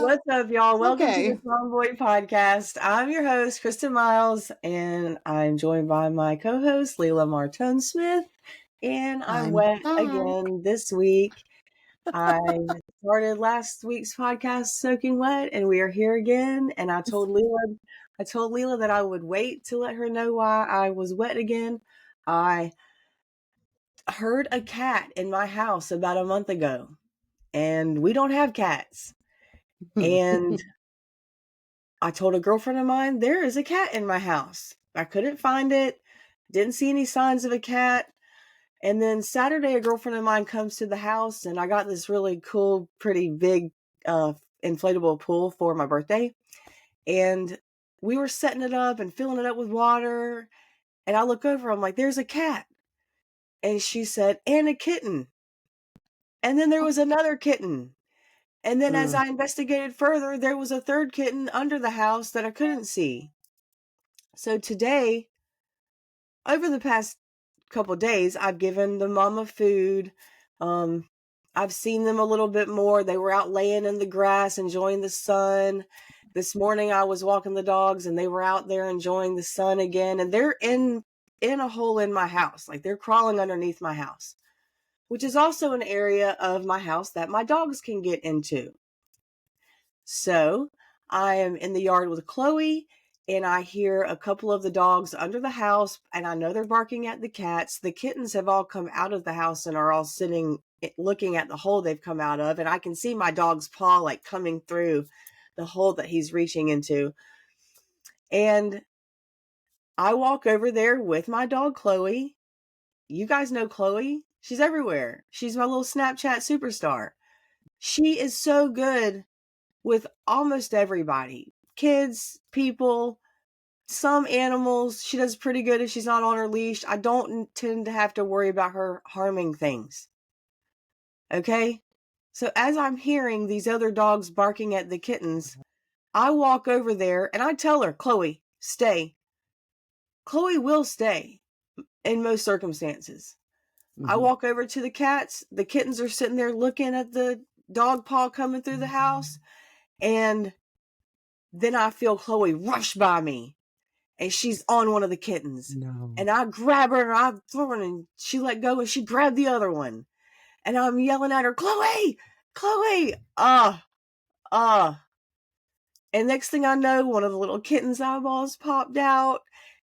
What's up, y'all? Welcome to the Okay. Tomboy podcast. I'm your host, Kristin Miles, and I'm joined by my co-host, Lilla Martone Smith. And I'm I'm wet back. again this week. I started last week's podcast soaking wet, and we are here again. And I told Lilla that I would wait to let her know why I was wet again. I heard a cat in my house about a month ago, and we don't have cats. And I told a girlfriend of mine, there is a cat in my house. I couldn't find it, didn't see any signs of a cat. And then Saturday, a girlfriend of mine comes to the house, and I got this really cool, pretty big inflatable pool for my birthday. And we were setting it up and filling it up with water. And I look over, I'm like, there's a cat. And she said, and a kitten. And then there was another kitten. And then as I investigated further, there was a third kitten under the house that I couldn't see. So today, over the past couple days, I've given the mama food. I've seen them a little bit more. They were out laying in the grass, enjoying the sun. This morning I was walking the dogs and they were out there enjoying the sun again. And they're in a hole in my house. Like they're crawling underneath my house, which is also an area of my house that my dogs can get into. So I am in the yard with Chloe, and I hear a couple of the dogs under the house, and I know they're barking at the cats. The kittens have all come out of the house and are all sitting looking at the hole they've come out of, and I can see my dog's paw like coming through the hole that he's reaching into. And I walk over there with my dog Chloe. You guys know Chloe. She's everywhere. She's my little Snapchat superstar. She is so good with almost everybody. Kids, people, some animals. She does pretty good if she's not on her leash. I don't tend to have to worry about her harming things. Okay? So as I'm hearing these other dogs barking at the kittens, I walk over there and I tell her, Chloe, stay. Chloe will stay in most circumstances. I walk over to the cats. The kittens are sitting there looking at the dog paw coming through the house. And then I feel Chloe rush by me. And she's on one of the kittens. No. And I grab her and I throw her and she let go and she grabbed the other one. And I'm yelling at her, Chloe, Chloe, And next thing I know, one of the little kitten's eyeballs popped out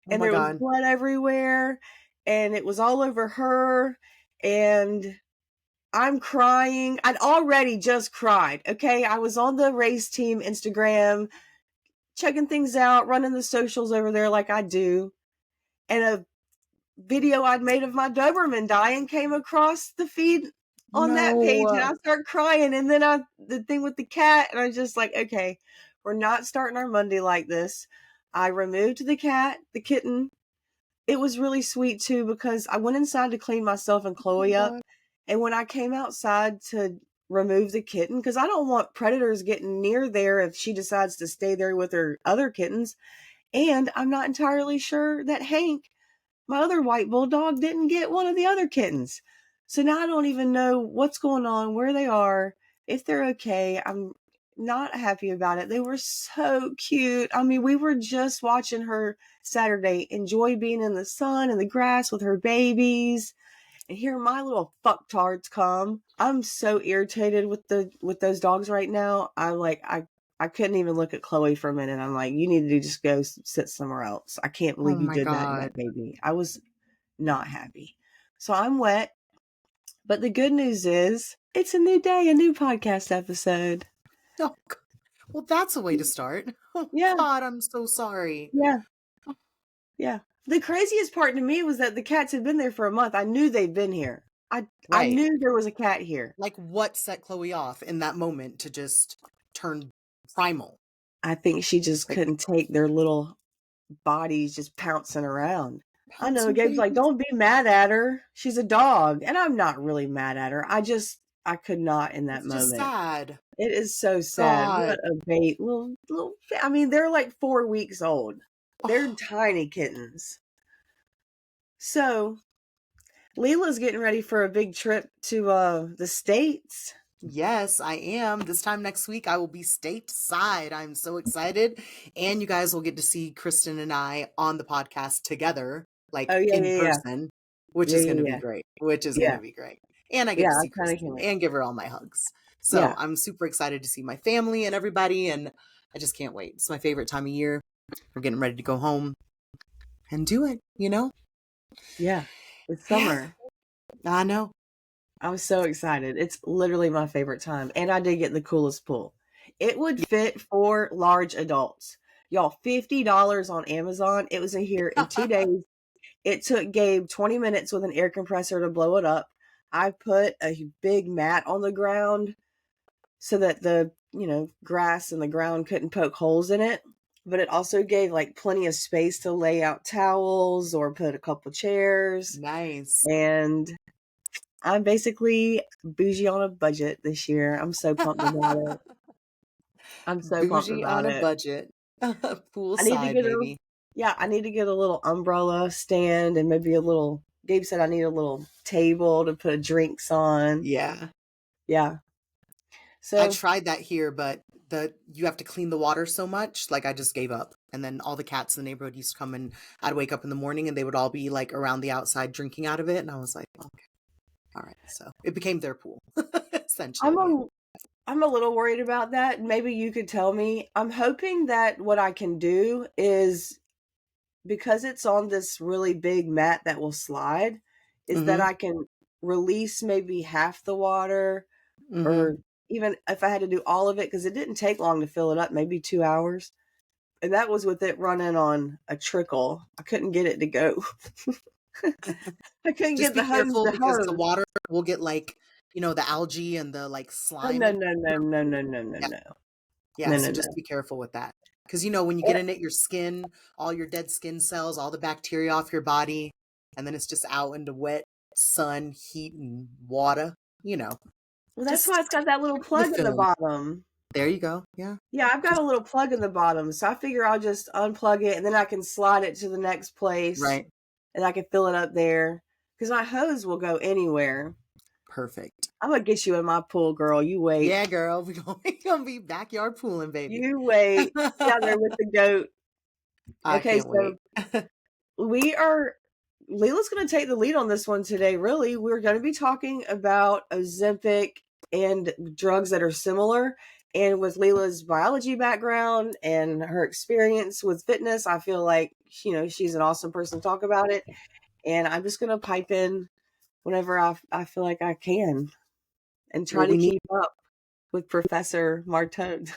and there was blood everywhere and it was all over her. And I'm crying. I'd already just cried. Okay. I was on the race team Instagram, checking things out, running the socials over there like I do. And a video I'd made of my Doberman dying came across the feed on that page and I start crying. And then the thing with the cat, and I was just like, okay, we're not starting our Monday like this. I removed the cat, the kitten. It was really sweet too, because I went inside to clean myself and Chloe up. And when I came outside to remove the kitten, because I don't want predators getting near there if she decides to stay there with her other kittens. And I'm not entirely sure that Hank, my other white bulldog, didn't get one of the other kittens. So now I don't even know what's going on, where they are, if they're okay. I'm not happy about it. They were so cute. I mean, we were just watching her Saturday enjoy being in the sun and the grass with her babies. And here my little fucktards come. I'm so irritated with those dogs right now. I couldn't even look at Chloe for a minute. I'm like, you need to just go sit somewhere else. I can't believe you did that to that baby. I was not happy. So I'm wet. But the good news is it's a new day, a new podcast episode. Oh, well, that's a way to start. Oh, yeah. God, I'm so sorry. Yeah. Yeah. The craziest part to me was that the cats had been there for a month. I knew they'd been here. I knew there was a cat here. Like, what set Chloe off in that moment to just turn primal? I think she just couldn't take their little bodies just pouncing around. I know Gabe's like, don't be mad at her. She's a dog. And I'm not really mad at her. I could not in that moment. It's just sad. It is so sad. God. What a bait. Little, I mean, they're like 4 weeks old. They're tiny kittens. So, Lila's getting ready for a big trip to the States. Yes, I am. This time next week, I will be stateside. I'm so excited. And you guys will get to see Kristin and I on the podcast together, like Oh, yeah, in yeah, yeah. person, which Yeah, is going to yeah, be yeah. great, which is going Yeah. to be great. And I get Yeah, to I see kinda can't Kristin wait. and give her all my hugs. So Yeah. I'm super excited to see my family and everybody. And I just can't wait. It's my favorite time of year. We're getting ready to go home and do it, you know? Yeah. It's Yeah, summer. I know. I'm so excited. It's literally my favorite time, and I did get the coolest pool. It would fit for large adults. Y'all, $50 on Amazon. It was in here in 2 days. It took Gabe 20 minutes with an air compressor to blow it up. I put a big mat on the ground so that the, grass and the ground couldn't poke holes in it. But it also gave like plenty of space to lay out towels or put a couple chairs. Nice. And I'm basically bougie on a budget this year. I'm so pumped about it. I'm so pumped Bougie on about a it. budget. I need to Poolside, get baby. I need to get a little umbrella stand and maybe Gabe said I need a little table to put drinks on. Yeah. Yeah. I So, tried that here, but you have to clean the water so much, like I just gave up. And then all the cats in the neighborhood used to come and I'd wake up in the morning and they would all be like around the outside drinking out of it. And I was like, okay, all right. So it became their pool, I'm essentially. a I'm a little worried about that. Maybe you could tell me. I'm hoping that what I can do is because it's on this really big mat that will slide, is that Mm-hmm. I can release maybe half the water Mm-hmm. or even if I had to do all of it, because it didn't take long to fill it up, maybe 2 hours. And that was with it running on a trickle. I couldn't get it to go. I couldn't Just get be the hose careful to because the hose. water will get like, the algae and the like Oh, slime no, and no, no, no, no, no, no, yeah. no. Yeah. No, no, So no. just be careful with that. Because when you get in it, your skin, all your dead skin cells, all the bacteria off your body, and then it's just out into wet sun, heat, and water. You know, Well, that's just why it's got that little the plug in the film. bottom. There you go. Yeah. Yeah, I've got Just a little plug in the bottom, so I figure I'll just unplug it and then I can slide it to the next place right. and I can fill it up there because my hose will go anywhere. Perfect. I'm gonna get you in my pool, girl. You wait. Yeah, girl. We gonna be backyard pooling, baby. You wait. Down there with the goat. I Okay, can't wait. so we are Leela's going to take the lead on this one today. Really, we're going to be talking about Ozempic and drugs that are similar. And with Leela's biology background and her experience with fitness, I feel like she's an awesome person to talk about it. And I'm just going to pipe in whenever I feel like I can and try What to we need. keep up with Professor Martone.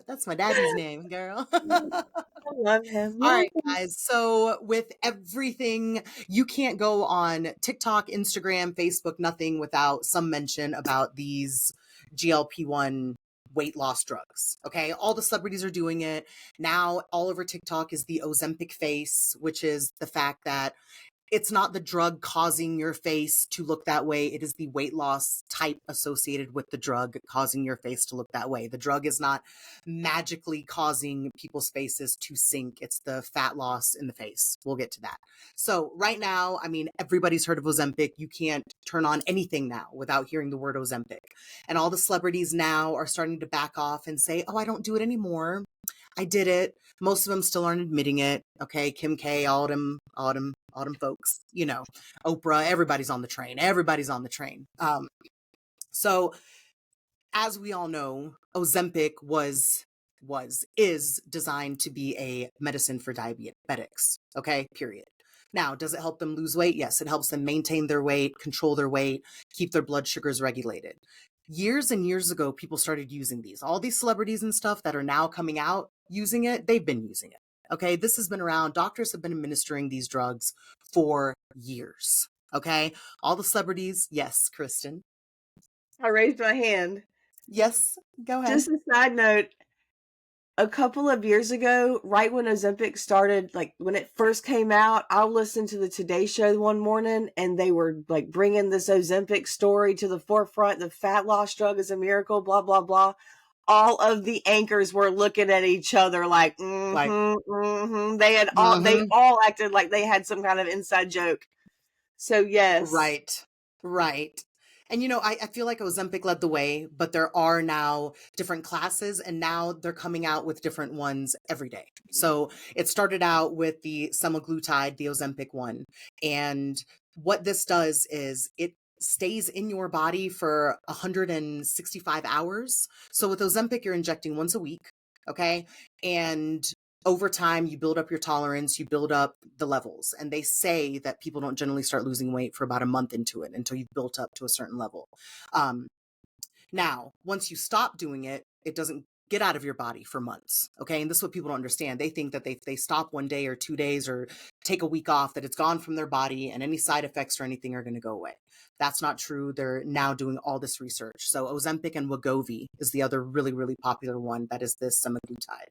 That's my daddy's name, girl. I love him. All Love right, him. guys. So, with everything, you can't go on TikTok, Instagram, Facebook, nothing without some mention about these GLP-1 weight loss drugs. Okay. All the celebrities are doing it. Now, all over TikTok is the Ozempic face, which is the fact that it's not the drug causing your face to look that way. It is the weight loss type associated with the drug causing your face to look that way. The drug is not magically causing people's faces to sink. It's the fat loss in the face. We'll get to that. So right now, I mean, everybody's heard of Ozempic. You can't turn on anything now without hearing the word Ozempic. And all the celebrities now are starting to back off and say, oh, I don't do it anymore. I did it. Most of them still aren't admitting it. Okay, Kim K, all them folks. Oprah. Everybody's on the train. Everybody's on the train. So as we all know, Ozempic is designed to be a medicine for diabetics. Okay, period. Now, does it help them lose weight? Yes, it helps them maintain their weight, control their weight, keep their blood sugars regulated. Years and years ago, people started using these. All these celebrities and stuff that are now coming out using it, they've been using it. Okay, this has been around. Doctors have been administering these drugs for years. Okay, all the celebrities, yes, Kristin. I raised my hand. Yes, go ahead. Just a side note, a couple of years ago, right when Ozempic started, like when it first came out, I listened to the Today Show one morning and they were like bringing this Ozempic story to the forefront. The fat loss drug is a miracle, blah, blah, blah. All of the anchors were looking at each other like, Like, they mm-hmm. all acted like they had some kind of inside joke. So yes. Right, right. And, I feel like Ozempic led the way, but there are now different classes, and now they're coming out with different ones every day. So it started out with the semaglutide, the Ozempic one. And what this does is it stays in your body for 165 hours. So with Ozempic, you're injecting once a week. Okay. And over time, you build up your tolerance, you build up the levels. And they say that people don't generally start losing weight for about a month into it until you've built up to a certain level. Now, once you stop doing it, it doesn't get out of your body for months. Okay. And this is what people don't understand. They think that they stop 1 day or 2 days or take a week off, that it's gone from their body and any side effects or anything are going to go away. That's not true. They're now doing all this research. So Ozempic and Wegovy is the other really, really popular one. That is this semaglutide.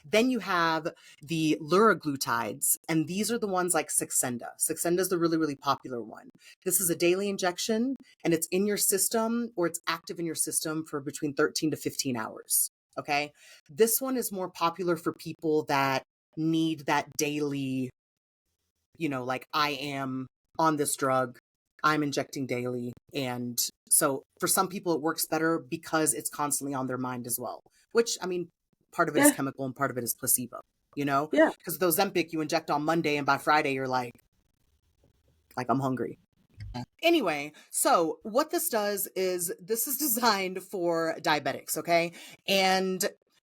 Then you have the liraglutides, and these are the ones like Saxenda. Saxenda is the really, really popular one. This is a daily injection, and it's in your system, or it's active in your system for between 13 to 15 hours. Okay. This one is more popular for people that need that daily, like I am on this drug, I'm injecting daily. And so for some people, it works better because it's constantly on their mind as well, which, part of it is chemical and part of it is placebo, Yeah. because with Ozempic, you inject on Monday and by Friday, you're like I'm hungry. Anyway, so what this does is this is designed for diabetics. Okay. And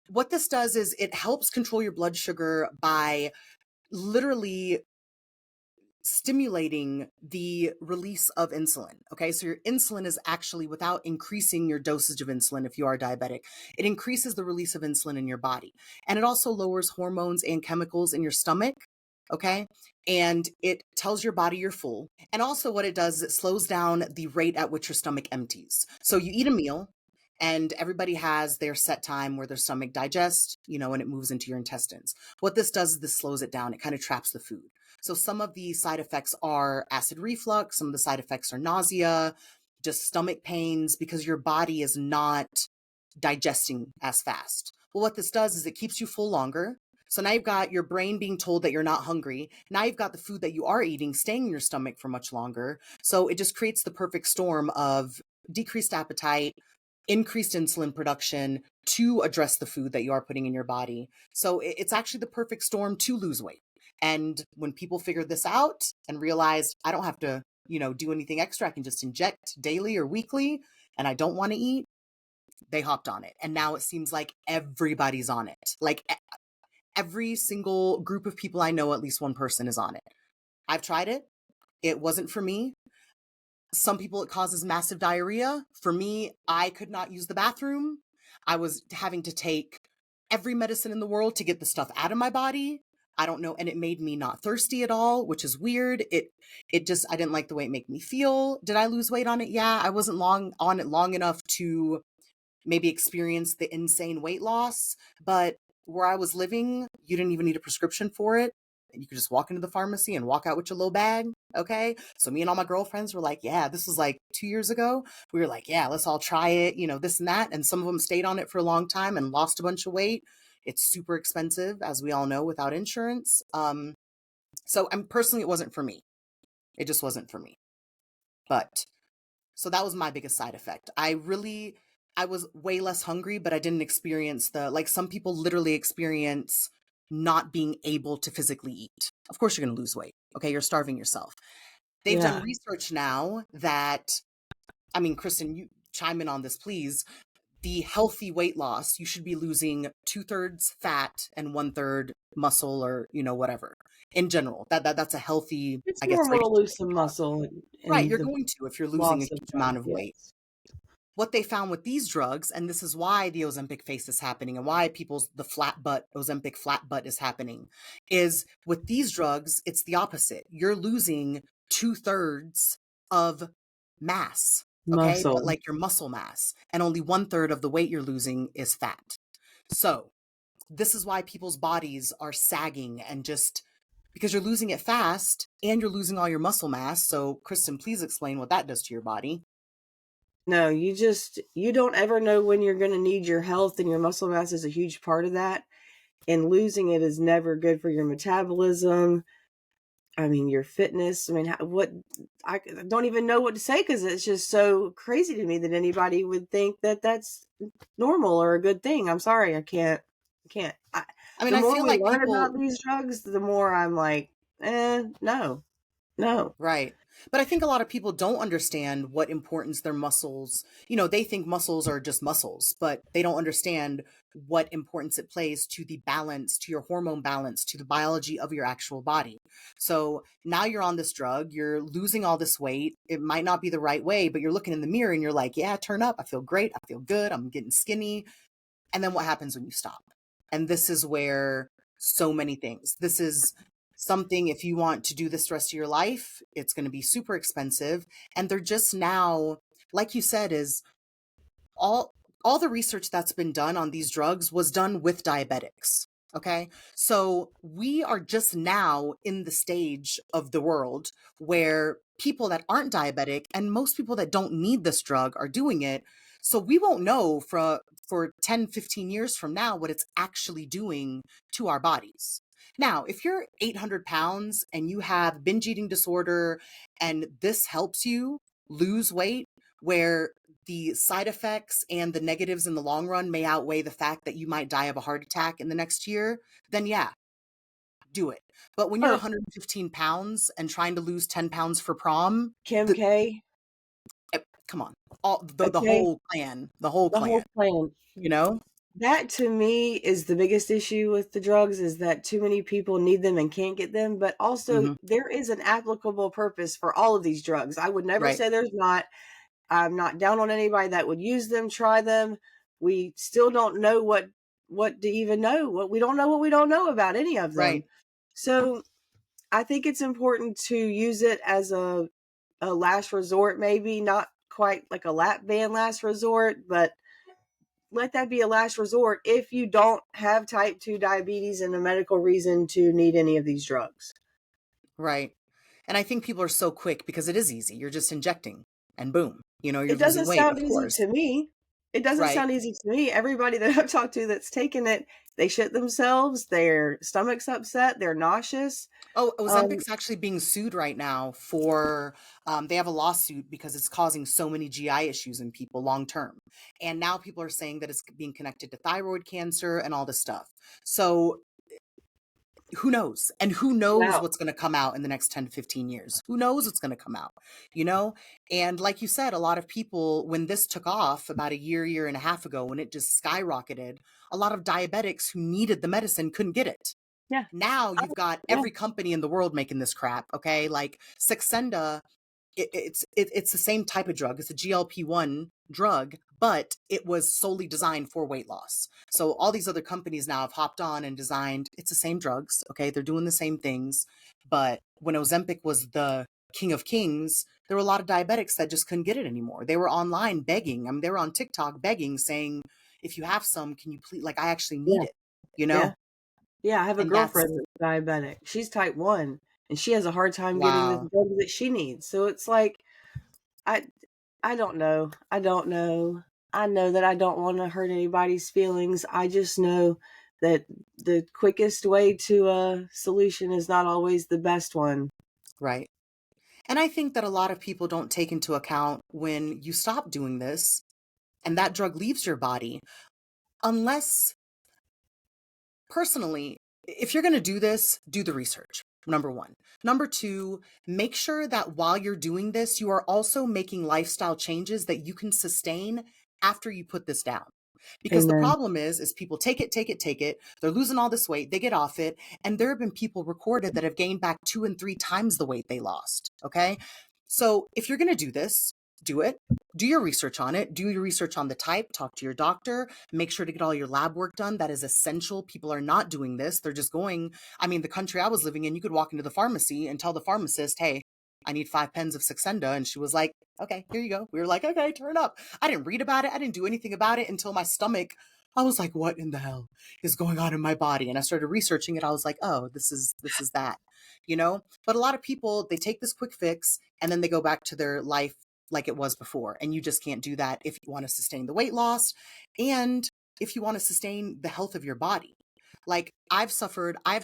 what this does is it helps control your blood sugar by literally stimulating the release of insulin. Okay. So your insulin is actually, without increasing your dosage of insulin, if you are diabetic, it increases the release of insulin in your body. And it also lowers hormones and chemicals in your stomach. Okay. And it tells your body you're full. And also what it does is it slows down the rate at which your stomach empties. So you eat a meal, and everybody has their set time where their stomach digests, and it moves into your intestines. What this does is this slows it down. It kind of traps the food. So some of the side effects are acid reflux. Some of the side effects are nausea, just stomach pains, because your body is not digesting as fast. Well, what this does is it keeps you full longer. So now you've got your brain being told that you're not hungry. Now you've got the food that you are eating staying in your stomach for much longer. So it just creates the perfect storm of decreased appetite, increased insulin production to address the food that you are putting in your body. So it's actually the perfect storm to lose weight. And when people figured this out and realized I don't have to, do anything extra, I can just inject daily or weekly, and I don't want to eat, they hopped on it. And now it seems like everybody's on it. Like every single group of people I know, at least one person is on it. I've tried it. It wasn't for me. Some people, it causes massive diarrhea. For me, I could not use the bathroom. I was having to take every medicine in the world to get the stuff out of my body. I don't know. And it made me not thirsty at all, which is weird. It just, I didn't like the way it made me feel. Did I lose weight on it? Yeah. I wasn't on it long enough to maybe experience the insane weight loss, but where I was living, you didn't even need a prescription for it. You could just walk into the pharmacy and walk out with your little bag. Okay. So me and all my girlfriends were like, yeah, this was like 2 years ago. We were like, yeah, let's all try it, this and that. And some of them stayed on it for a long time and lost a bunch of weight. It's super expensive, as we all know, without insurance. So personally, it wasn't for me. It just wasn't for me. But so that was my biggest side effect. I was way less hungry, but I didn't experience like some people literally experience not being able to physically eat. Of course, you're going to lose weight. Okay. You're starving yourself. They've done research now that, Kristin, you chime in on this, please. The healthy weight loss, you should be losing 2/3 fat and 1/3 muscle, or, whatever. In general, that's a healthy, It's I guess, normal to lose some muscle. right. You're going to, if you're losing a huge amount of weight. Yes. What they found with these drugs, and this is why the Ozempic face is happening and why the Ozempic flat butt is happening, is with these drugs, it's the opposite. You're losing 2/3 of mass, okay? Muscle. But like your muscle mass, and only 1/3 of the weight you're losing is fat. So this is why people's bodies are sagging, and just because you're losing it fast and you're losing all your muscle mass. So Kristin, please explain what that does to your body. No, you don't ever know when you're going to need your health, and your muscle mass is a huge part of that. And losing it is never good for your metabolism. I mean, your fitness. I mean, I don't even know what to say because it's just so crazy to me that anybody would think that that's normal or a good thing. I'm sorry, I can't. I can't. I mean, The I more feel we like learn people, about these drugs, the more I'm like, no, no. right. But I think a lot of people don't understand what importance their muscles, they think muscles are just muscles, but they don't understand what importance it plays to the balance, to your hormone balance, to the biology of your actual body. So now you're on this drug, you're losing all this weight. It might not be the right way, but you're looking in the mirror and you're like, yeah, turn up. I feel great. I feel good. I'm getting skinny. And then what happens when you stop? And this is where so many things, this is something, if you want to do this the rest of your life, it's going to be super expensive. And they're just now, like you said, is all all the research that's been done on these drugs was done with diabetics. Okay. So we are just now in the stage of the world where people that aren't diabetic and most people that don't need this drug are doing it. So we won't know for 10, 15 years from now what it's actually doing to our bodies. Now, if you're 800 pounds and you have binge eating disorder and this helps you lose weight, where the side effects and the negatives in the long run may outweigh the fact that you might die of a heart attack in the next year, then yeah, do it. But when you're Oh, 115 pounds and trying to lose 10 pounds for prom, Kim the, K. come on, the Okay, whole plan, the whole the plan, whole plan. you know? That to me is the biggest issue with the drugs is that too many people need them and can't get them, but also Hmm. there is an applicable purpose for all of these drugs. I would never Right, say there's not. I'm not down on anybody that would use them, try them. We still don't know what to even know. What we don't know what we don't know about any of them. right, So I think it's important to use it as a last resort, maybe not quite like a lap band last resort, but let that be a last resort if you don't have type 2 diabetes and a medical reason to need any of these drugs. right. And I think people are so quick because it is easy. You're just injecting and boom, you're It losing doesn't weight, sound of easy course. to me. It doesn't Right. sound easy to me. Everybody that I've talked to that's taken it, they shit themselves, their stomach's upset, they're nauseous. Oh, Um, Ozempic's actually being sued right now for, they have a lawsuit because it's causing so many GI issues in people long term. And now people are saying that it's being connected to thyroid cancer and all this stuff. So who knows? And who knows wow. what's going to come out in the next 10 to 15 years? Who knows what's going to come out, you know? And like you said, a lot of people, when this took off about a year and a half ago, when it just skyrocketed, a lot of diabetics who needed the medicine couldn't get it. Yeah. Now Oh, you've got yeah. every company in the world making this crap. Okay, like Saxenda, it's the same type of drug. It's a GLP-1 drug, but it was solely designed for weight loss. So all these other companies now have hopped on and designed. It's the same drugs. Okay, they're doing the same things. But when Ozempic was the king of kings, there were a lot of diabetics that just couldn't get it anymore. They were online begging. I mean, they were on TikTok begging, saying, "If you have some, can you please? Like, I actually need Yeah. it." You Yeah. know, Yeah. I have a and that's girlfriend that's diabetic. She's type 1 and she has a hard time getting the wow. drugs that she needs. So it's like, I, I don't know. I don't know. I know that I don't want to hurt anybody's feelings. I just know that the quickest way to a solution is not always the best one. Right. And I think that a lot of people don't take into account when you stop doing this and that drug leaves your body, unless personally, if you're going to do this, do the research. Number one. Number two, make sure that while you're doing this, you are also making lifestyle changes that you can sustain after you put this down. Because the Amen. problem is people take it, take it, take it. They're losing all this weight. They get off it. And there have been people recorded that have gained back 2 and 3 times the weight they lost. Okay. So if you're going to do this, do it. Do your research on it. Do your research on the type. Talk to your doctor. Make sure to get all your lab work done. That is essential. People are not doing this. They're just going. I mean, the country I was living in, you could walk into the pharmacy and tell the pharmacist, hey, I need 5 pens of Saxenda. And she was like, okay, here you go. We were like, okay, turn up. I didn't read about it. I didn't do anything about it until my stomach. I was like, what in the hell is going on in my body? And I started researching it. I was like, oh, this is that, you know? But a lot of people, they take this quick fix and then they go back to their life like it was before. And you just can't do that if you want to sustain the weight loss and if you want to sustain the health of your body. Like I've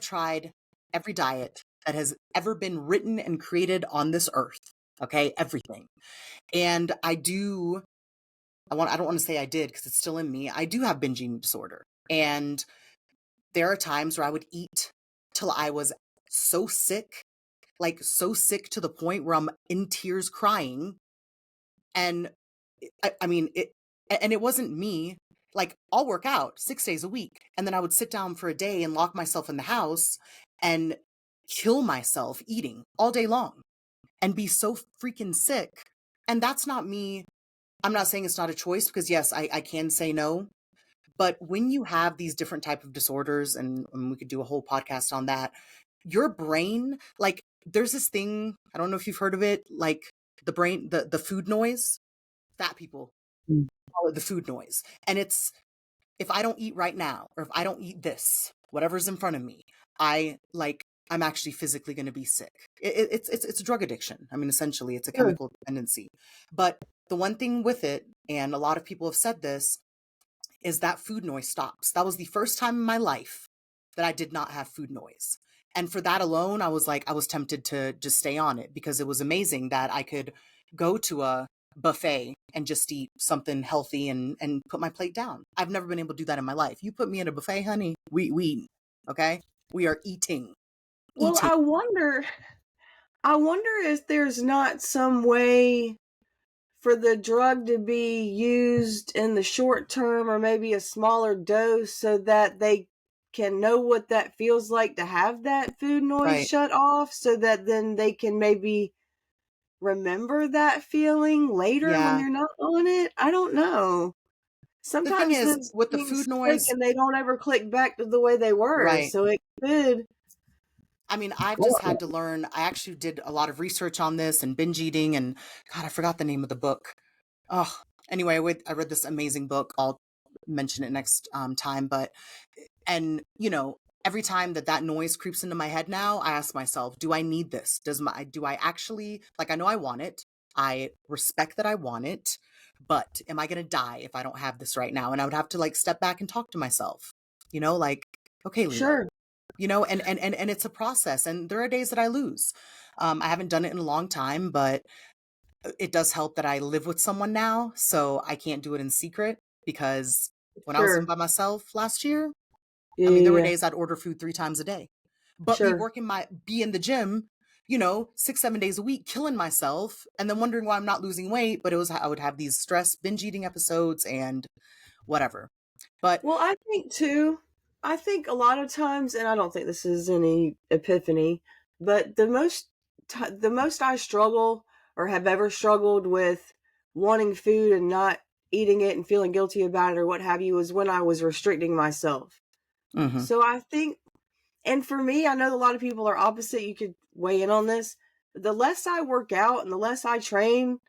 tried every diet that has ever been written and created on this earth. Okay, everything. And I don't want to say I did because it's still in me. I do have binge eating disorder. And there are times where I would eat till I was so sick, like so sick to the point where I'm in tears crying. And I mean, it wasn't me. Like, I'll work out 6 days a week, and then I would sit down for a day and lock myself in the house and kill myself eating all day long and be so freaking sick. And that's not me. I'm not saying it's not a choice, because yes, I can say no. But when you have these different type of disorders, and we could do a whole podcast on that, your brain, like, there's this thing, I don't know if you've heard of it, like the brain, the food noise. Fat people Mm. call it the food noise. And it's, if I don't eat right now, or if I don't eat this, whatever's in front of me, I'm actually physically going to be sick. It's a drug addiction. I mean, essentially, it's a Sure. chemical dependency. But the one thing with it, and a lot of people have said this, is that food noise stops. That was the first time in my life that I did not have food noise. And for that alone, I was tempted to just stay on it, because it was amazing that I could go to a buffet and just eat something healthy and put my plate down. I've never been able to do that in my life. You put me in a buffet, honey, we eat, okay? We are eating. Well, I wonder if there's not some way for the drug to be used in the short term, or maybe a smaller dose, so that they can know what that feels like to have that food noise Right. shut off, so that then they can maybe remember that feeling later when Yeah. they're not on it. I don't know. The thing Sometimes is, those with the things food click noise, and they don't ever click back to the way they were. right. So it could. I mean, I've just had to learn. I actually did a lot of research on this and binge eating, and God, I forgot the name of the book. Oh, anyway, I read this amazing book. I'll mention it next time. But, and every time that noise creeps into my head now, I ask myself, do I need this? Do I actually, like, I know I want it. I respect that I want it, but am I going to die if I don't have this right now? And I would have to, like, step back and talk to myself, like, okay, Lila, Sure. and it's a process, and there are days that I lose. I haven't done it in a long time, but it does help that I live with someone now, so I can't do it in secret, because when I was Sure. living by myself last year, Yeah, I mean, there yeah, were yeah. days I'd order food 3 times a day, but Sure. be in the gym, 6, 7 days a week, killing myself, and then wondering why I'm not losing weight. But I would have these stress binge eating episodes and whatever. But Well, I think a lot of times, and I don't think this is any epiphany, but the most I struggle, or have ever struggled with, wanting food and not eating it and feeling guilty about it or what have you, is when I was restricting myself. mhm, So I think, and for me, I know a lot of people are opposite. You could weigh in on this. The less I work out and the less I train,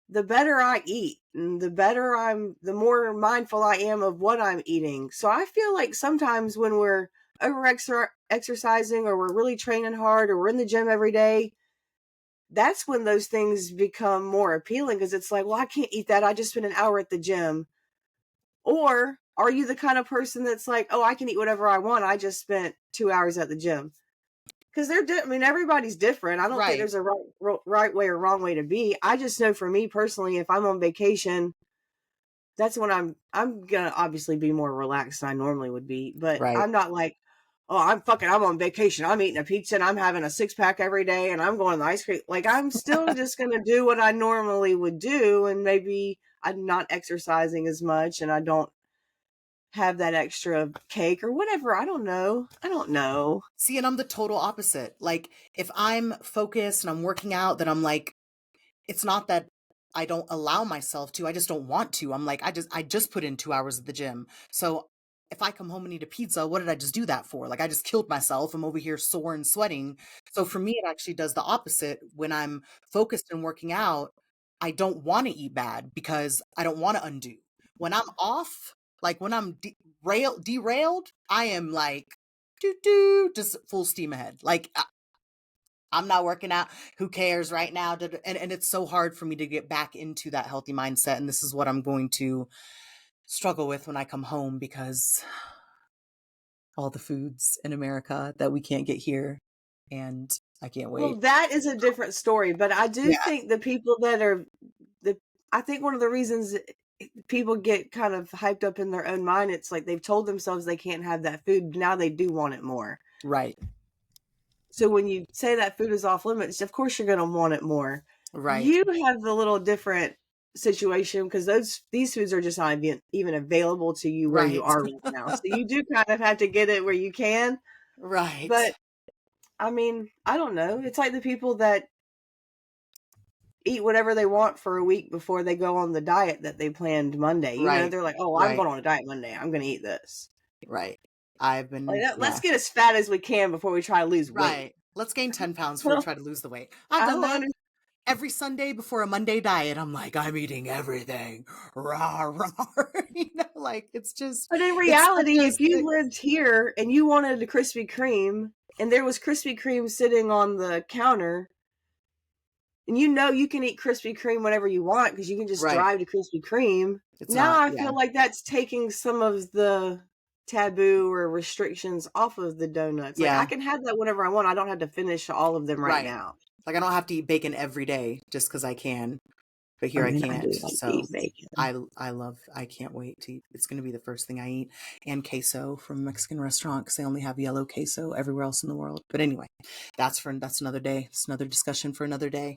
the better I eat, and the more mindful I am of what I'm eating. So I feel like sometimes when we're exercising, or we're really training hard, or we're in the gym every day, that's when those things become more appealing, because it's like, well, I can't eat that. I just spent an hour at the gym. Or are you the kind of person that's like, oh, I can eat whatever I want. I just spent 2 hours at the gym? Because I mean, everybody's different. I don't think right, there's a right way or wrong way to be. I just know, for me personally, if I'm on vacation, that's when I'm gonna obviously be more relaxed than I normally would be. But right. I'm not like, oh, I'm on vacation. I'm eating a pizza and I'm having a 6 pack every day and I'm going to the ice cream. Like, I'm still just gonna do what I normally would do, and maybe I'm not exercising as much, and I don't have that extra cake or whatever. I don't know. I don't know. See, and I'm the total opposite. Like, if I'm focused and I'm working out, then I'm like, it's not that I don't allow myself to, I just don't want to. I'm like, I just put in 2 hours at the gym. So if I come home and eat a pizza, what did I just do that for? Like, I just killed myself. I'm over here sore and sweating. So for me, it actually does the opposite. When I'm focused and working out, I don't want to eat bad, because I don't want to undo. When I'm off, like when I'm derailed, I am like, just full steam ahead. Like, I'm not working out. Who cares right now? And it's so hard for me to get back into that healthy mindset. And this is what I'm going to struggle with when I come home, because all the foods in America that we can't get here. and I can't Well, wait. that is a different story, but I do Yeah. think the people that are I think one of the reasons people get kind of hyped up in their own mind, it's like they've told themselves they can't have that food. Now they do want it more. Right. So when you say that food is off limits, of course you're going to want it more. Right. You have a little different situation because these foods are just not even available to you where you Right. are right now. So you do kind of have to get it where you can. Right. But I mean, I don't know. It's like the people that eat whatever they want for a week before they go on the diet that they planned Monday. You know, Right. they're like, "Oh, I'm Right. going on a diet Monday. I'm going to eat this." Right. I've Like, been, let's yeah. get as fat as we can before we try to lose weight. Right. Let's gain 10 pounds before we Well, try to lose the weight. I've I done don't that. understand. Every Sunday before a Monday diet, I'm like, I'm eating everything. Rah, rah. Like it's just, But in it's such reality, a if you sick. lived here and you wanted a Krispy Kreme and there was Krispy Kreme sitting on the counter, and you know you can eat Krispy Kreme whenever you want because you can just Right. drive to Krispy Kreme. It's Now not, I yeah. feel like that's taking some of the taboo or restrictions off of the donuts. Like I Yeah. can have that whenever I want. I don't have to finish all of them right Right. now. Like I don't have to eat bacon every day just because I can, but I here I mean, I do can't. like to So eat bacon. I can't wait to eat. It's going to be the first thing I eat. And queso from a Mexican restaurant because they only have yellow queso everywhere else in the world. But anyway, that's another day. It's another discussion for another day.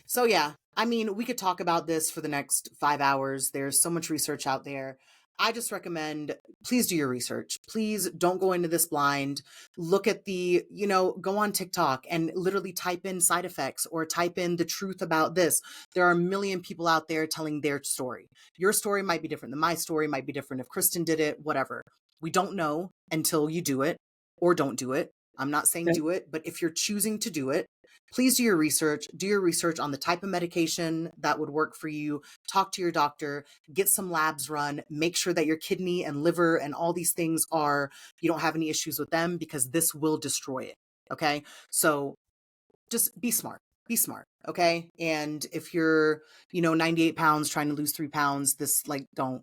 So yeah, I mean, we could talk about this for the next 5 hours. There's so much research out there. I just recommend, please do your research. Please don't go into this blind. Look at go on TikTok and literally type in side effects or type in the truth about this. There are a million people out there telling their story. Your story might be different than my story, might be different if Kristin did it, whatever. We don't know until you do it or don't do it. I'm not saying do it, but if you're choosing to do it, please do your research. Do your research on the type of medication that would work for you. Talk to your doctor, get some labs run, make sure that your kidney and liver and all these things you don't have any issues with them because this will destroy it. Okay. So just be smart. Be smart. Okay. And if you're, 98 pounds trying to lose 3 pounds, don't,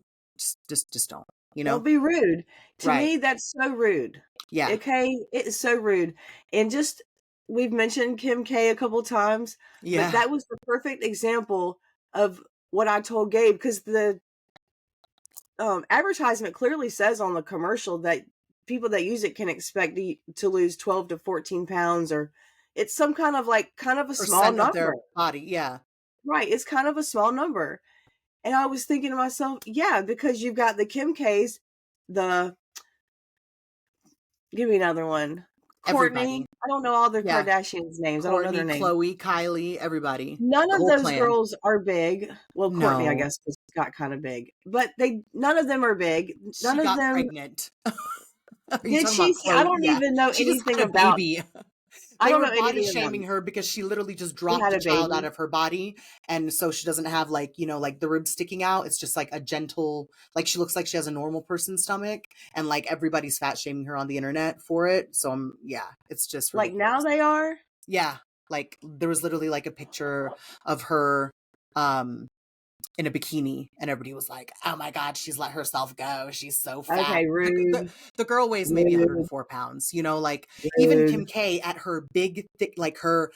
just don't, Don't be rude. To Right. me, that's so rude. Yeah. Okay? It is so rude. And just, we've mentioned Kim K a couple times, Yeah. but that was the perfect example of what I told Gabe because the advertisement clearly says on the commercial that people that use it can expect to lose 12 to 14 pounds, or it's some kind of a small Percent of their number. body. Yeah. Right. It's kind of a small number. And I was thinking to myself, yeah, because you've got the Kim K's, give me another one. Courtney. Everybody. I don't know all their Yeah. Kardashians' names. I don't know Courtney, their names. Khloe, Kylie, everybody. None The of whole those clan. girls are big. Well, Courtney, I No. guess, got kind of big, but none of them are big. None She of got them. pregnant. Are you Did talking she? about See, I Khloe? don't Yeah. even know She just anything had a about. baby. I They don't were know body anything about shaming them. her because she literally just She dropped had the a child baby. out of her body. And so she doesn't have like the ribs sticking out. It's just like a gentle, like she looks like she has a normal person's stomach. And like everybody's fat shaming her on the internet for it. So it's just Like ridiculous. now they are. Yeah. Like there was literally like a picture of her in a bikini and everybody was like, oh my God, she's let herself go. She's so fat. Okay, rude. The girl weighs maybe 104 pounds, like even Kim K at her big, thick, like her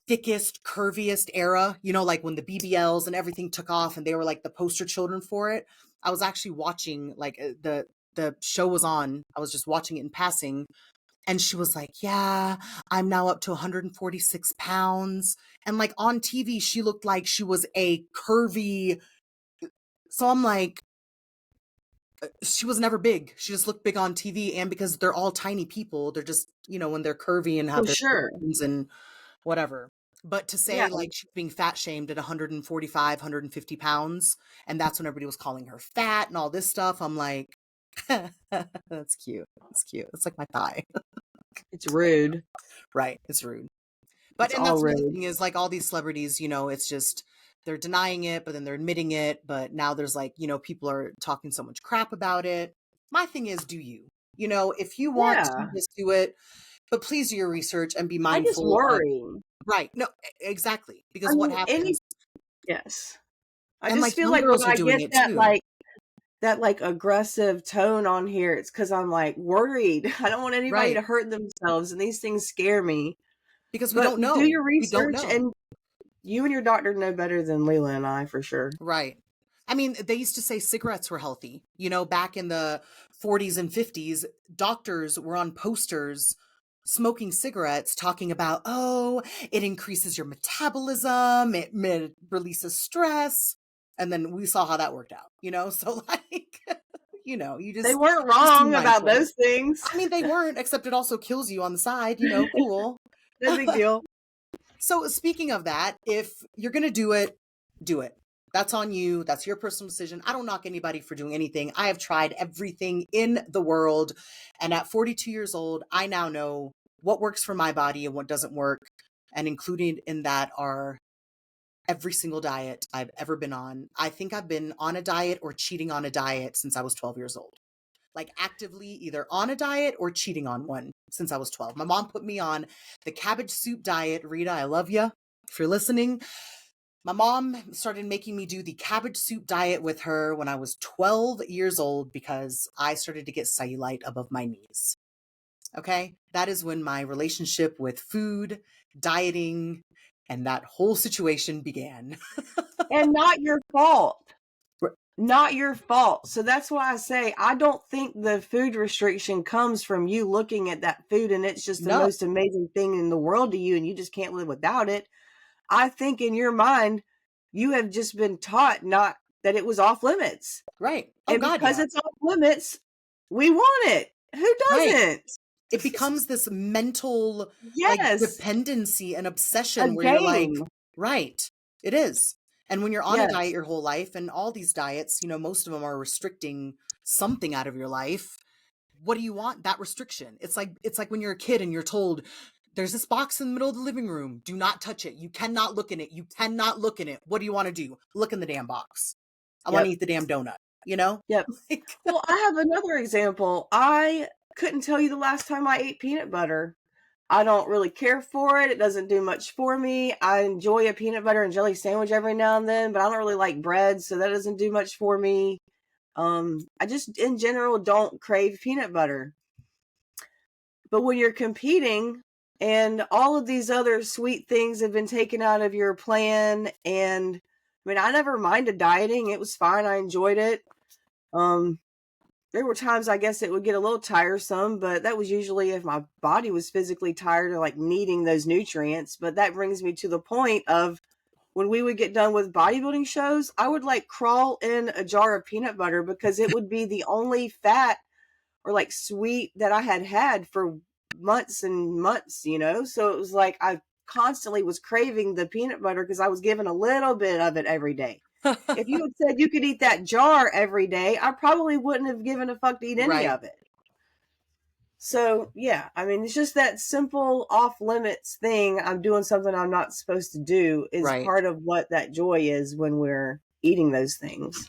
thickest, curviest era, like when the BBLs and everything took off and they were like the poster children for it. I was actually watching like the show was on. I was just watching it in passing. And she was like, yeah, I'm now up to 146 pounds. And like on TV, she looked like she was a curvy. So I'm like, she was never big. She just looked big on TV. And because they're all tiny people, they're just, when they're curvy and have For their sure. bones and whatever. But to say like she's being fat shamed at 145, 150 pounds, and that's when everybody was calling her fat and all this stuff. I'm like, that's cute. It's cute. It's like my thigh. It's rude. Right. It's rude. But It's and all that's another rude. thing is like all these celebrities, it's just they're denying it, but then they're admitting it. But now there's like, people are talking so much crap about it. My thing is, do you? If you want to just do it, but please do your research and be I just mindful of worry. right. No, exactly. Because what happens? Yes. I And just like feel young like when girls are I doing get it that too. that like aggressive tone on here, it's because I'm like worried. I don't want anybody Right. to hurt themselves, and these things scare me. Because we But don't do know. your We don't research, know. and you and your doctor know better than Leila and I for sure. Right. I mean, they used to say cigarettes were healthy. You know, back in the 40s and 50s, doctors were on posters smoking cigarettes talking about, oh, it increases your metabolism, it releases stress. And then we saw how that worked out, you know? So, like, you know, They weren't just be wrong about mindful. those things. I mean, they weren't, except it also kills you on the side, you know, cool. No big deal. So speaking of that, if you're going to do it, do it. That's on you. That's your personal decision. I don't knock anybody for doing anything. I have tried everything in the world. And at 42 years old, I now know what works for my body and what doesn't work. And included in that are every single diet I've ever been on. I think I've been on a diet or cheating on a diet since I was 12 years old. Like actively either on a diet or cheating on one since I was 12. My mom put me on the cabbage soup diet. Rita, I love you if you're listening. My mom started making me do the cabbage soup diet with her when I was 12 years old because I started to get cellulite above my knees. Okay? That is when my relationship with food, dieting, and that whole situation began. And not your fault. Not your fault. So that's why I say I don't think the food restriction comes from you looking at that food and it's just the No. most amazing thing in the world to you and you just can't live without it. I think in your mind, you have just been taught not that it was off limits. Right. Oh, And God, because yeah. it's off limits, we want it. Who Right. doesn't? It becomes this mental like Yes. dependency and A obsession where you're like, game. right, it is. And when you're on a diet Yes. your whole life, and all these diets, you know, most of them are restricting something out of your life. What do you want? That restriction. It's like when you're a kid and you're told, there's this box in the middle of the living room. Do not touch it. You cannot look in it. You cannot look in it. What do you want to do? Look in the damn box. I want to Yep. eat the damn donut, you know? Yep. Like, Well, I have another example. I couldn't tell you the last time I ate peanut butter. I don't really care for it. It doesn't do much for me. I enjoy a peanut butter and jelly sandwich every now and then, but I don't really like bread, so that doesn't do much for me. I just in general don't crave peanut butter. But when you're competing and all of these other sweet things have been taken out of your plan, and I mean, I never minded dieting. It was fine. I enjoyed it. There were times I guess it would get a little tiresome, but that was usually if my body was physically tired or like needing those nutrients. But that brings me to the point of when we would get done with bodybuilding shows, I would like crawl in a jar of peanut butter because it would be the only fat or like sweet that I had had for months and months, you know? So it was like I constantly was craving the peanut butter because I was given a little bit of it every day. If you had said you could eat that jar every day, I probably wouldn't have given a fuck to eat any right. of it. So, yeah, I mean, it's just that simple off limits thing. I'm doing something I'm not supposed to do is Right. part of what that joy is when we're eating those things.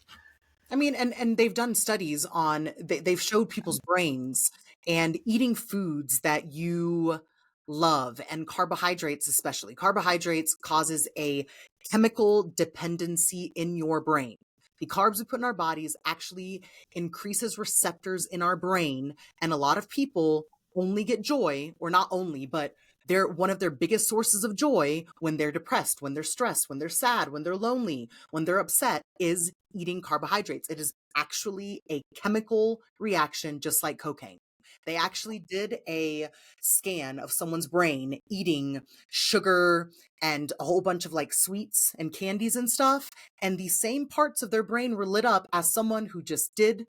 I mean, and they've done studies on, they've showed people's brains and eating foods that you love, and carbohydrates especially. Carbohydrates causes a chemical dependency in your brain. The carbs we put in our bodies actually increases receptors in our brain, and a lot of people only get joy, or not only, but they're one of their biggest sources of joy when they're depressed, when they're stressed, when they're sad, when they're lonely, when they're upset, is eating carbohydrates. It is actually a chemical reaction, just like cocaine. They actually did a scan of someone's brain eating sugar and a whole bunch of like sweets and candies and stuff. And the same parts of their brain were lit up as someone who just did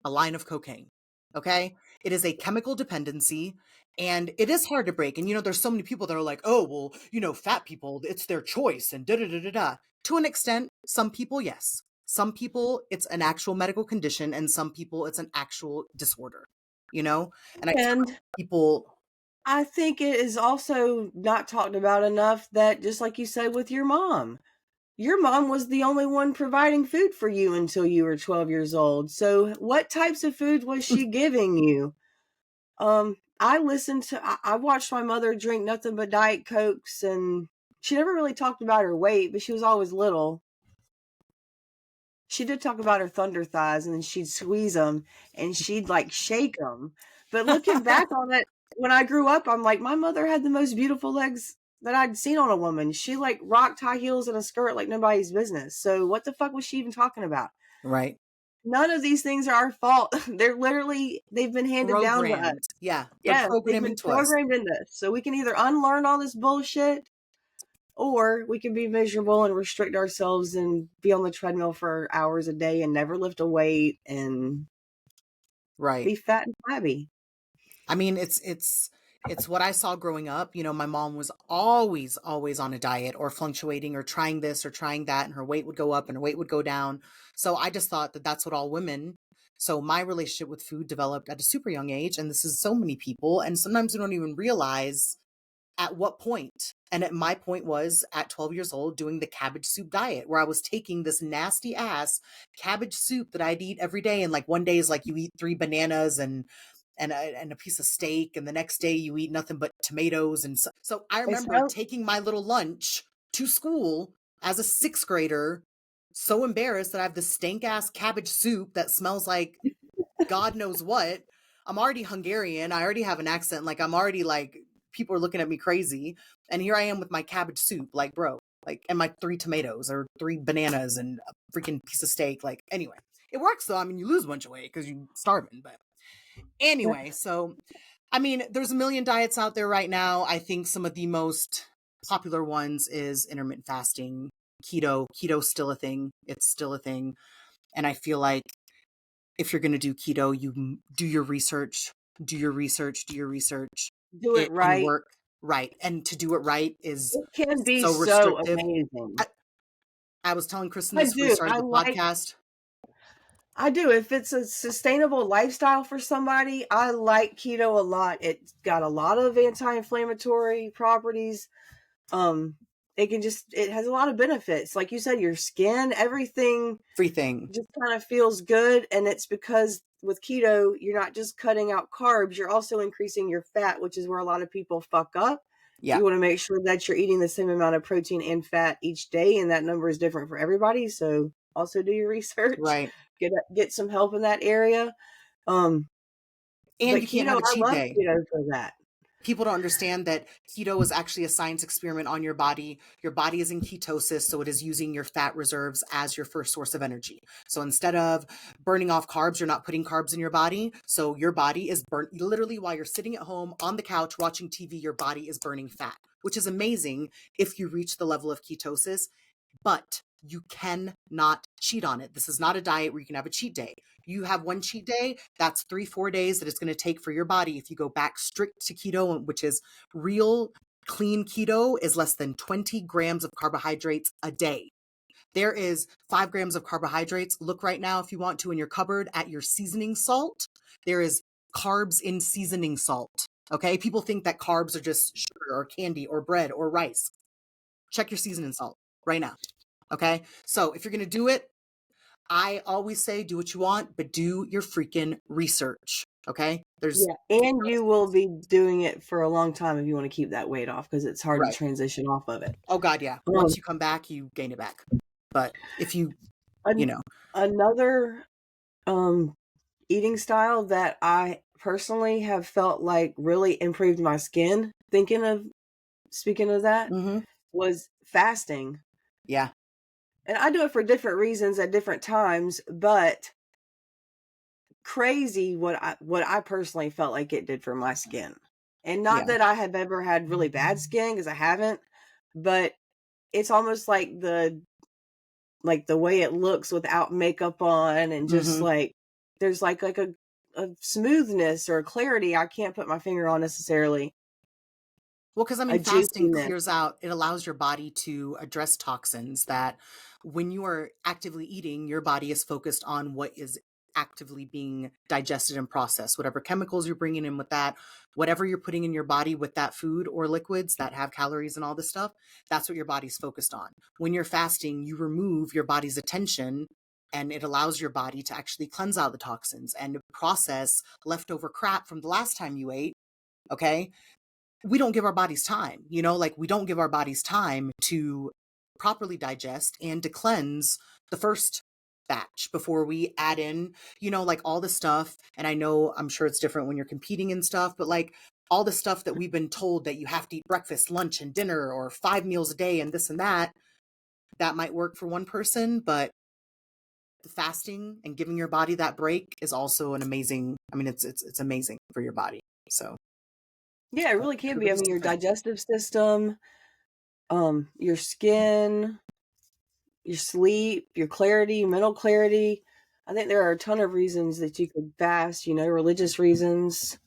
a line of cocaine. Okay. It is a chemical dependency, and it is hard to break. And, you know, there's so many people that are like, oh, well, you know, fat people, it's their choice and da da da da da. To an extent, some people, yes. Some people, it's an actual medical condition, and some people, it's an actual disorder, you know? And I tell And people, I think it is also not talked about enough that, just like you said with your mom was the only one providing food for you until you were 12 years old. So what types of food was she giving you? I watched my mother drink nothing but Diet Cokes, and she never really talked about her weight, but she was always little. She did talk about her thunder thighs, and then she'd squeeze them, and she'd, like, shake them. But looking back on it, when I grew up, I'm like, my mother had the most beautiful legs that I'd seen on a woman. She, like, rocked high heels and a skirt like nobody's business. So what the fuck was she even talking about? Right. None of these things are our fault. They've been handed down to us. Programmed. Yeah. They're Yes, they've programmed been into us. programmed into us. So we can either unlearn all this bullshit, or we can be miserable and restrict ourselves and be on the treadmill for hours a day and never lift a weight and Right. be fat and flabby. I mean, it's what I saw growing up. You know, my mom was always on a diet or fluctuating or trying this or trying that, and her weight would go up and her weight would go down. So I just thought that that's what all women. So my relationship with food developed at a super young age, and this is so many people, and sometimes we don't even realize at what point. And at my point was at 12 years old doing the cabbage soup diet, where I was taking this nasty ass cabbage soup that I'd eat every day. And like one day is like you eat 3 bananas and a piece of steak, and the next day you eat nothing but tomatoes. And so I remember taking my little lunch to school as a 6th grader, so embarrassed that I have this stank ass cabbage soup that smells like God knows what. I'm already Hungarian. I already have an accent. Like I'm already like, people are looking at me crazy. And here I am with my cabbage soup, like, bro, like, and my 3 tomatoes or 3 bananas and a freaking piece of steak. Like, anyway, it works though. I mean, you lose a bunch of weight because you're starving. But anyway, so, I mean, there's a million diets out there right now. I think some of the most popular ones is intermittent fasting, keto. Keto's still a thing. It's still a thing. And I feel like if you're going to do keto, you do your research, do it right. and work right. And to do it right is It can be so so restrictive. amazing. I was telling Kristin this before we started the podcast. I do. If it's a sustainable lifestyle for somebody, I like keto a lot. It's got a lot of anti-inflammatory properties. It has a lot of benefits. Like you said, your skin, everything just kind of feels good. And it's because with keto, you're not just cutting out carbs, you're also increasing your fat, which is where a lot of people fuck up. Yeah. You want to make sure that you're eating the same amount of protein and fat each day, and that number is different for everybody. So also do your research. Right. Get some help in that area. And you can't have a cheat day. Keto for that. People don't understand that keto is actually a science experiment on your body. Your body is in ketosis, so it is using your fat reserves as your first source of energy. So instead of burning off carbs, you're not putting carbs in your body. So your body is burnt literally while you're sitting at home on the couch watching TV, your body is burning fat, which is amazing if you reach the level of ketosis, but you cannot cheat on it. This is not a diet where you can have a cheat day. You have one cheat day, that's 3-4 days that it's going to take for your body. If you go back strict to keto, which is real clean keto, is less than 20 grams of carbohydrates a day. There is 5 grams of carbohydrates. Look right now, if you want to, in your cupboard at your seasoning salt. There is carbs in seasoning salt. Okay. People think that carbs are just sugar or candy or bread or rice. Check your seasoning salt right now. Okay. So if you're going to do it, I always say do what you want, but do your freaking research. Okay. And you will be doing it for a long time if you want to keep that weight off, because it's hard to transition off of it. Oh God. Yeah. Once you come back, you gain it back. But if another eating style that I personally have felt like really improved my skin, speaking of that, was fasting. Yeah. And I do it for different reasons at different times, but crazy what I personally felt like it did for my skin. And not that I have ever had really bad skin, because I haven't, but it's almost like the way it looks without makeup on, and just like there's like a smoothness or a clarity I can't put my finger on necessarily. Well, because I mean, fasting clears out, it allows your body to address toxins that when you are actively eating, your body is focused on what is actively being digested and processed. Whatever chemicals you're bringing in with that, whatever you're putting in your body with that food or liquids that have calories and all this stuff, that's what your body's focused on. When you're fasting, you remove your body's attention, and it allows your body to actually cleanse out the toxins and process leftover crap from the last time you ate. Okay. We don't give our bodies time, we don't give our bodies time to properly digest and to cleanse the first batch before we add in, like all the stuff. And I'm sure it's different when you're competing and stuff, but like all the stuff that we've been told that you have to eat breakfast, lunch, and dinner, or 5 meals a day and this and that might work for one person, but the fasting and giving your body that break is also an amazing, it's amazing for your body. So yeah, it really can be. I everybody's mean, your different. digestive system, your skin, your sleep, your clarity, mental clarity. I think there are a ton of reasons that you could fast, religious reasons,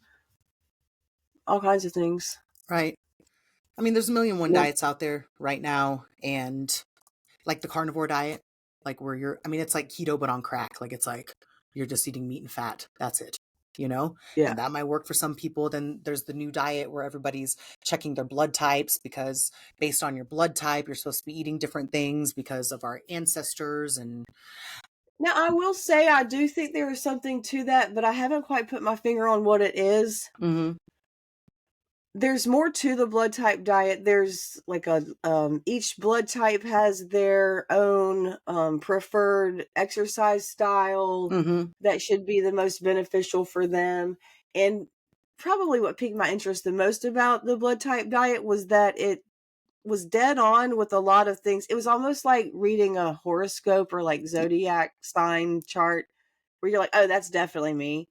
all kinds of things. Right. I mean, there's a million one Yeah. diets out there right now, and like the carnivore diet, like where it's like keto but on crack. Like it's like you're just eating meat and fat. That's it. Yeah. And that might work for some people. Then there's the new diet where everybody's checking their blood types, because based on your blood type, you're supposed to be eating different things because of our ancestors. And Now, I will say I do think there is something to that, but I haven't quite put my finger on what it is. mm-hmm. There's more to the blood type diet. There's like each blood type has their own preferred exercise style Mm-hmm. that should be the most beneficial for them. And probably what piqued my interest the most about the blood type diet was that it was dead on with a lot of things. It was almost like reading a horoscope or like zodiac sign chart where you're like, oh, that's definitely me.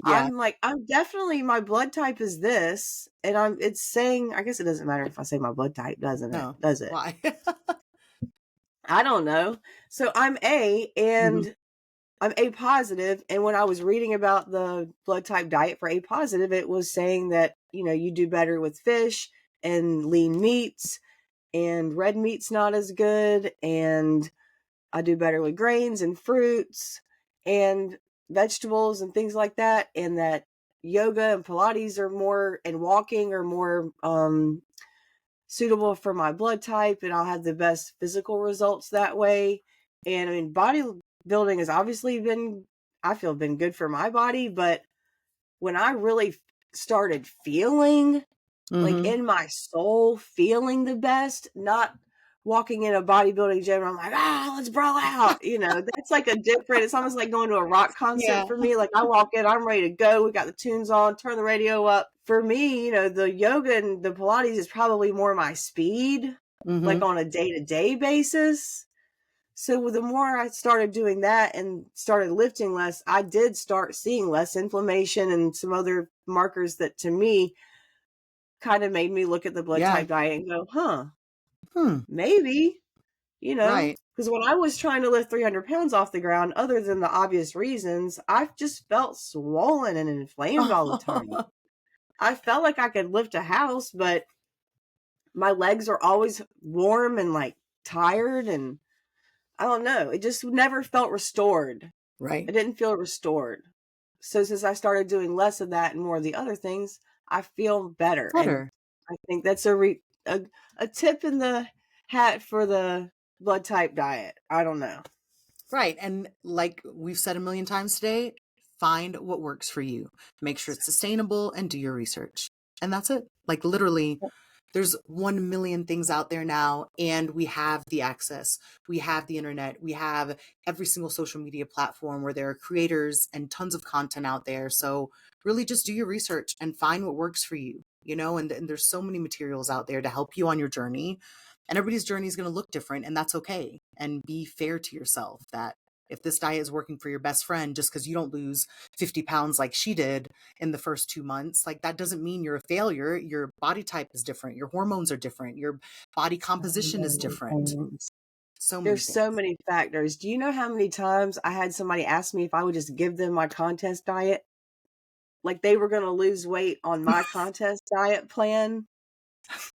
Yeah. I'm like, I'm definitely, my blood type is this. And it's saying, I guess it doesn't matter if I say my blood type, doesn't it? No. Does it? Why? I don't know. So I'm A, and mm-hmm. I'm A positive. And when I was reading about the blood type diet for A positive, it was saying that, you do better with fish and lean meats, and red meat's not as good. And I do better with grains and fruits and vegetables and things like that. And that yoga and Pilates and walking are more suitable for my blood type, and I'll have the best physical results that way. And I mean, bodybuilding has obviously been good for my body, but when I really started feeling like Mm-hmm. in my soul, feeling the best, not walking in a bodybuilding gym and I'm like, let's brawl out. That's like it's almost like going to a rock concert Yeah. for me. Like I walk in, I'm ready to go. We got the tunes on, turn the radio up. For me, the yoga and the Pilates is probably more my speed, like Mm-hmm. on a day-to-day basis. So the more I started doing that and started lifting less, I did start seeing less inflammation and some other markers that to me kind of made me look at the blood Yeah. type diet and go, Hmm. maybe, Right. because when I was trying to lift 300 pounds off the ground, other than the obvious reasons, I just felt swollen and inflamed all the time. I felt like I could lift a house, but my legs are always warm and like tired, and I don't know. It just never felt restored. Right. I didn't feel restored. So since I started doing less of that and more of the other things, I feel better. And I think that's a tip in the hat for the blood type diet. I don't know. Right. And like we've said a million times today, find what works for you. Make sure it's sustainable and do your research. And that's it. Like literally, there's 1 million things out there now, and we have the access. We have the internet. We have every single social media platform where there are creators and tons of content out there. So really just do your research and find what works for you, and there's so many materials out there to help you on your journey. And everybody's journey is going to look different, and that's okay. And be fair to yourself that if this diet is working for your best friend, just because you don't lose 50 pounds like she did in the first 2 months, like that doesn't mean you're a failure. Your body type is different. Your hormones are different. Your body composition is different. So many There's things. so many factors. Do you know how many times I had somebody ask me if I would just give them my contest diet? Like they were going to lose weight on my contest diet plan.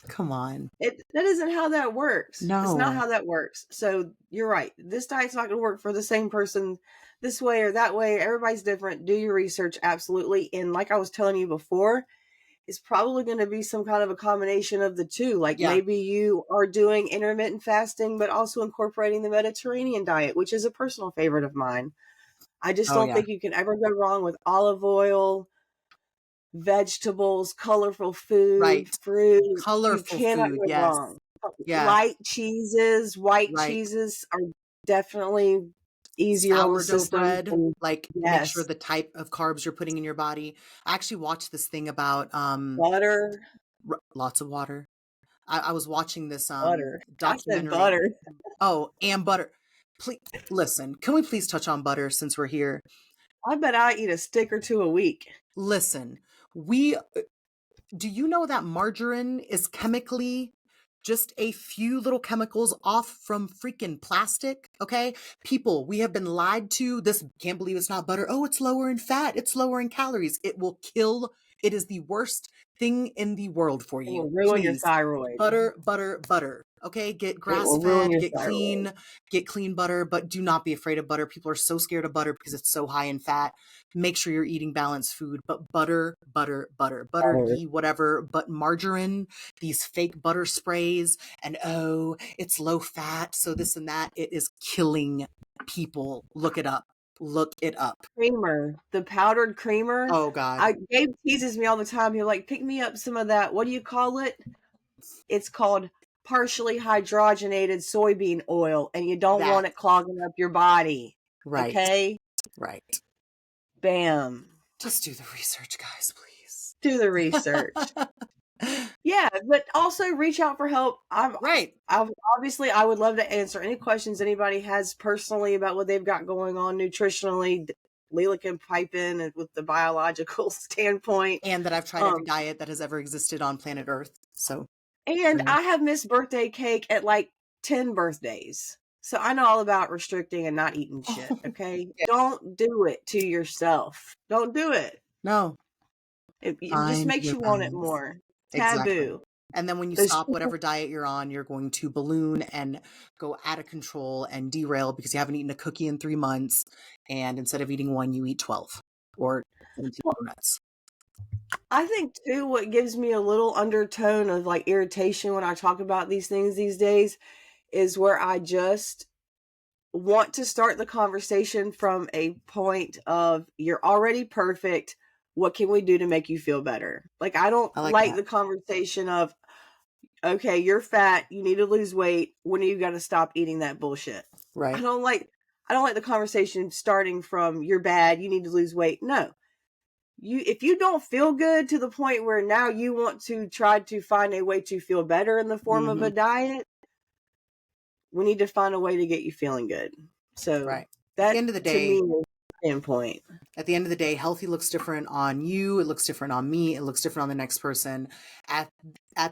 Come on. That isn't how that works. No. It's not how that works. So you're right. This diet's not going to work for the same person this way or that way. Everybody's different. Do your research. Absolutely. And like I was telling you before, it's probably going to be some kind of a combination of the two. Like maybe you are doing intermittent fasting, but also incorporating the Mediterranean diet, which is a personal favorite of mine. I just don't think you can ever go wrong with olive oil, vegetables, colorful food, fruit. Colorful You cannot food, go yes. wrong. Yeah. Light cheeses, white cheeses are definitely easier on the sourdough system. bread, And like make sure yes, the type of carbs you're putting in your body. I actually watched this thing about butter, lots of water. I was watching this butter. I said documentary. butter. Oh, and butter. Please listen. Can we please touch on butter since we're here? I bet I eat a stick or two a week. Listen, we do you know that margarine is chemically just a few little chemicals off from freaking plastic? Okay, people, we have been lied to. This can't believe it's not butter. Oh, it's lower in fat, it's lower in calories. It will kill. It is the worst thing in the world for It you. will ruin your Please, thyroid. butter, butter, butter. Okay, get It will ruin grass-fed, your thyroid. get clean butter, but do not be afraid of butter. People are so scared of butter because it's so high in fat. Make sure you're eating balanced food, but butter, butter, butter, butter, Butter. ghee, whatever, but margarine, these fake butter sprays, and oh, it's low fat, so this and that, it is killing people. Look it up. Look it up. Creamer, the powdered creamer. Oh God. Gabe teases me all the time. He'll like pick me up some of that. What do you call it? It's called partially hydrogenated soybean oil, and you don't That want it clogging up your body. right. Okay? Right. Bam. Just do the research, guys, please. Do the research. Yeah, but also reach out for help. Right. Obviously, I would love to answer any questions anybody has personally about what they've got going on nutritionally. Lilla can pipe in with the biological standpoint. And that I've tried every diet that has ever existed on planet Earth. So And I have missed birthday cake at like 10 birthdays. So I know all about restricting and not eating shit, okay? Yeah. Don't do it to yourself. Don't do it. No. It just makes you want it more. Exactly. Taboo. And then when you Those stop people- whatever diet you're on, you're going to balloon and go out of control and derail because you haven't eaten a cookie in 3 months. And instead of eating one, you eat 12 or 17 donuts. I think too, what gives me a little undertone of like irritation when I talk about these things these days is where I just want to start the conversation from a point of you're already perfect. What can we do to make you feel better? Like, I don't like the conversation of, okay, you're fat, you need to lose weight. When are you going to stop eating that bullshit? Right. I don't like the conversation starting from you're bad, you need to lose weight. No. If you don't feel good to the point where now you want to try to find a way to feel better in the form of a diet, we need to find a way to get you feeling good. So right. That, at the end of the day, to me, is the standpoint. At the end of the day, healthy looks different on you. It looks different on me. It looks different on the next person. At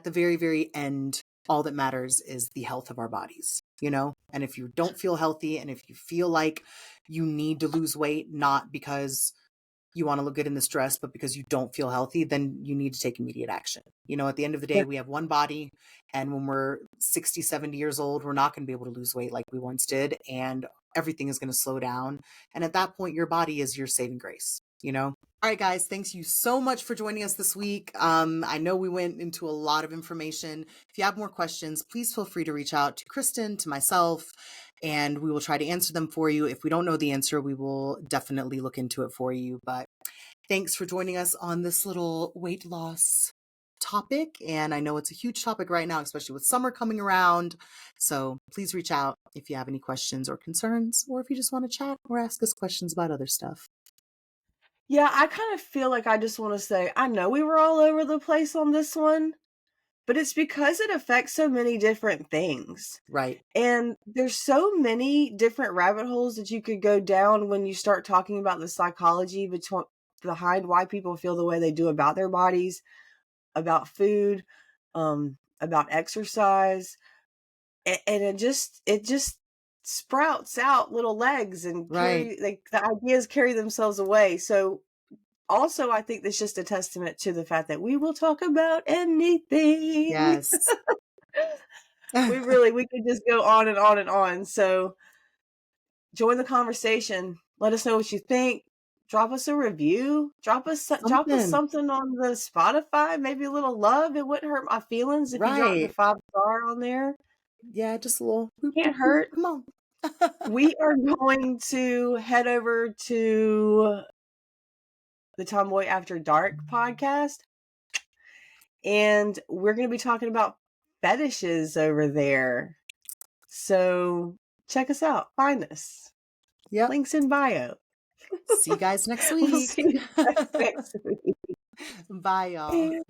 the very, very end, all that matters is the health of our bodies, you know? And if you don't feel healthy and if you feel like you need to lose weight, not because you want to look good in this dress, but because you don't feel healthy, then you need to take immediate action. You know, at the end of the day, we have one body. And when we're 60, 70 years old, we're not going to be able to lose weight like we once did. And everything is going to slow down. And at that point, your body is your saving grace, you know? All right, guys, thanks you so much for joining us this week. I know we went into a lot of information. If you have more questions, please feel free to reach out to Kristin, to myself, and we will try to answer them for you. If we don't know the answer, we will definitely look into it for you. But thanks for joining us on this little weight loss topic. And I know it's a huge topic right now, especially with summer coming around. So please reach out if you have any questions or concerns, or if you just want to chat or ask us questions about other stuff. Yeah, I kind of feel like I just want to say, I know we were all over the place on this one, but it's because it affects so many different things. Right. And there's so many different rabbit holes that you could go down when you start talking about the psychology behind why people feel the way they do about their bodies, about food, about exercise. And it just sprouts out little legs and the ideas carry themselves away. So also, I think that's just a testament to the fact that we will talk about anything. Yes. we could just go on and on and on. So join the conversation. Let us know what you think. Drop us a review. Drop us something on the Spotify. Maybe a little love. It wouldn't hurt my feelings if you dropped a 5-star on there. Yeah, just a little. Can't hurt. Come on. We are going to head over to the Tomboy After Dark podcast, and we're going to be talking about fetishes over there. So check us out. Find us. Yep. Links in bio. See you guys next We'll week. see you guys next week. Bye, y'all.